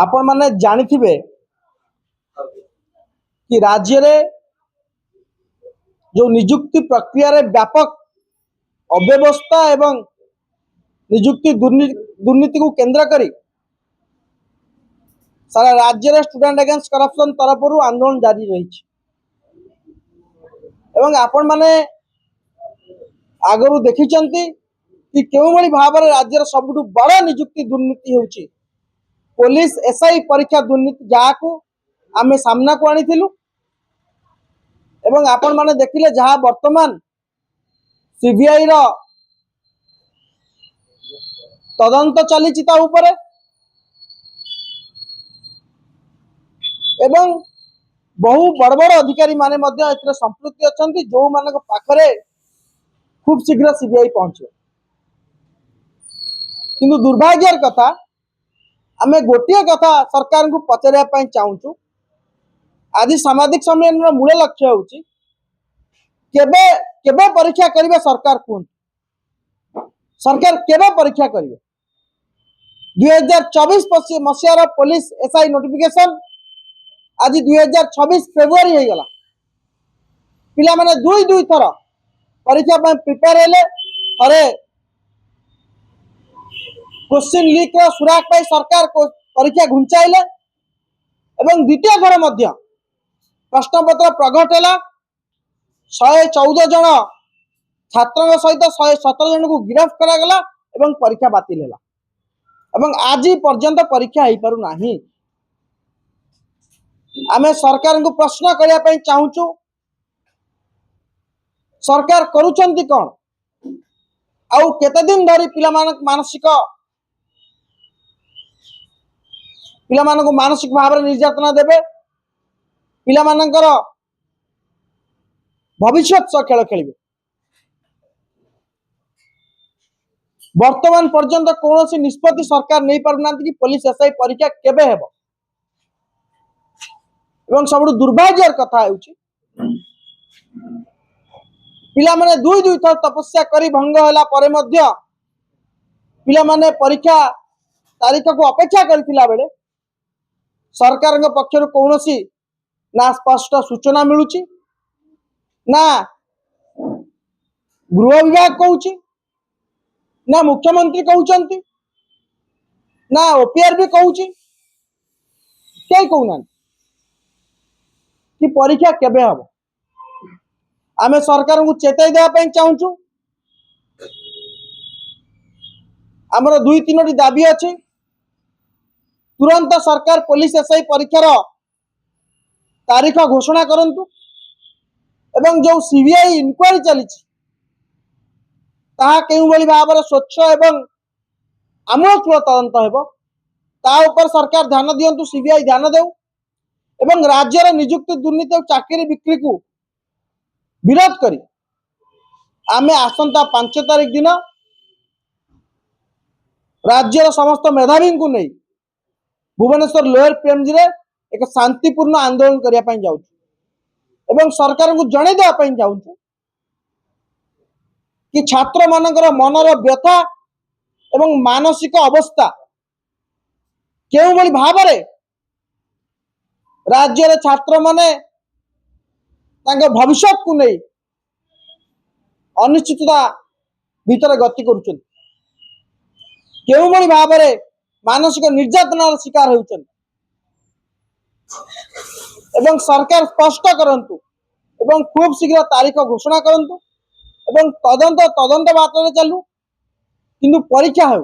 आपण माने जानिथिबे कि राज्य रे जो नियुक्ति प्रक्रिया रे व्यापक अव्यवस्था एवं नियुक्ति दुर्नीति को केंद्र करी सारा राज्य रे स्टूडेंट अगेंस्ट करप्शन तरफ आंदोलन जारी रही एवं आपण माने आगरू देखिचंती कि केउ भली भाव रे राज्य रे सबुठु बड़ नियुक्ति दुर्नीति होउची पुलिस एसआई परीक्षा दुर्नीति जाकू आमे सामना को आनिथिलु एवं आपण माने देखिले जहा वर्तमान सीबीआई रो तदंत चली ता ऊपर एवं बहु बड़ बड़ अधिकारी माने मध्य एतरे संपृक्ति अछंती जो मानक पाखरे खूब शीघ्र सीबीआई पहुंचे किंतु दुर्भाग्यर कथा आमे गोटे कथा सरकार को पचारिया पई चाहूचु आज सामाजिक सम्मेलन मूल लक्ष्य होउची केबे केबे परीक्षा करिवे सरकार कोन सरकार केबे परीक्षा करिवे 2024 मसियार पुलिस एसआई नोटिफिकेशन आज 2026 फेब्रुआरी हो गला पिला माने दुई दुई थर परीक्षा पई प्रिपेयर हेले अरे क्वेश्चन लीक रो सुराग पाई सरकार को परीक्षा घुंचाइले एवं द्वितीय थर मध्य प्रश्नपत्र प्रकट है 114 जन छात्रों सहित 117 जन को गिरफ्त करागला एवं परीक्षा बातिल है एवं आज पर्यंत परीक्षा हो पारु नाही आमे सरकार को प्रश्न करिया पई चाहूचु सरकार करूचंती कोन आउ केते दिन धरी पिला मानसिक भाव में निर्यातना देवे पिला मानकर भविष्य खेल खेलिबे वर्तमान पर्यंत कौन सी निष्पत्ति सरकार नहीं पारना कि पुलिस एसआई परीक्षा केबे हेबो एवं सब दुर्भाग्यर कथा होउची पिला माने दुई दुई थर तपस्या करी भंग होला परे मध्य पिला माने परीक्षा तारीख को अपेक्षा करथिला बेले सरकार पक्षर कौन सी ना स्पष्ट सूचना मिलूची ना गृह विभाग कहूची ना मुख्यमंत्री कहउचंती ना ओपीआर भी कहूची के कहूना कि परीक्षा केबे हबो आमे सरकार को चेताई देवा पई चाहूचु हमर दुई तीनोटी दाबी अछि तुरंत सरकार पुलिस एसआई परीक्षार तारीख घोषणा करंतु एवं जो सीबीआई इंक्वायरी चली केउ भली भाव स्वच्छ एवं आमूलचूल तदंत हेबो ता ऊपर सरकार ध्यान दियंतु सीबीआई ध्यान देउ एवं राज्यर नियुक्ति दुर्नीति और चाकरी बिक्री को विरोध करी आमे आसंता 5 तारीख दिन राज्यर समस्त मेधावी को नहीं भुवनेश्वर लोअर पीएमजी रे एक शांतिपूर्ण आंदोलन करिया पई जाउछु एवं सरकार को जणे देवा पई जाउछु कि छात्र मानकर मनर व्यथा एवं मानसिक अवस्था केउ भली भाव रे राज्य रे छात्र माने तांगे भविष्य को नहीं अनिश्चितता भीतर गति करुछन केउ भली भाव रे मानसिक निर्यातनार शिकार होउछन एवं सरकार स्पष्ट करंतु एवं खूब शीघ्र तारीख घोषणा करंतु एवं तदंत बातरे चलू किंतु परीक्षा हो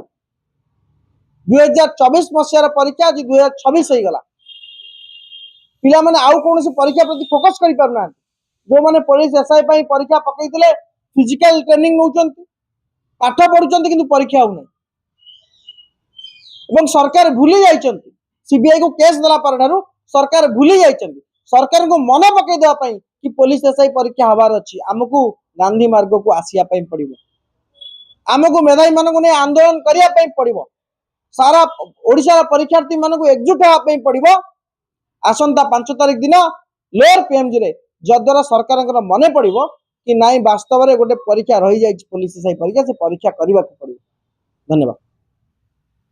2024 मसियार परीक्षा आज 2026 हो गला पिला माने आउ कौन सी परीक्षा प्रति फोकस करि पारना जो माने पुलिस एसआई पई परीक्षा पकईतिले फिजिकल ट्रेनिंग नउचंती पाठ पढुचंती किंतु परीक्षा हो नै एवं सरकार भूली जाइचंती सीबीआई को केस देला पर ठारू सरकार भूली जाइचंती सरकार को मन पकई देवा पई कि पुलिस एसआई परीक्षा हबार अछि हमकु गांधी मार्ग को आसिया पई पड़िबो हमकु मेधावी मन को ने आंदोलन करिया पई पड़िबो सारा ओडिसा परीक्षार्थी मन को एकजुट होवा पई पड़िबो आसंता 5 तारीख दिन लोअर पीएमजी रे जद्वारा सरकार मने पड़िबो कि नाई वास्तव में गोटे परीक्षा रही जाइछि पुलिस एसआई परीक्षा से परीक्षा करबा को पड़िबो। धन्यवाद।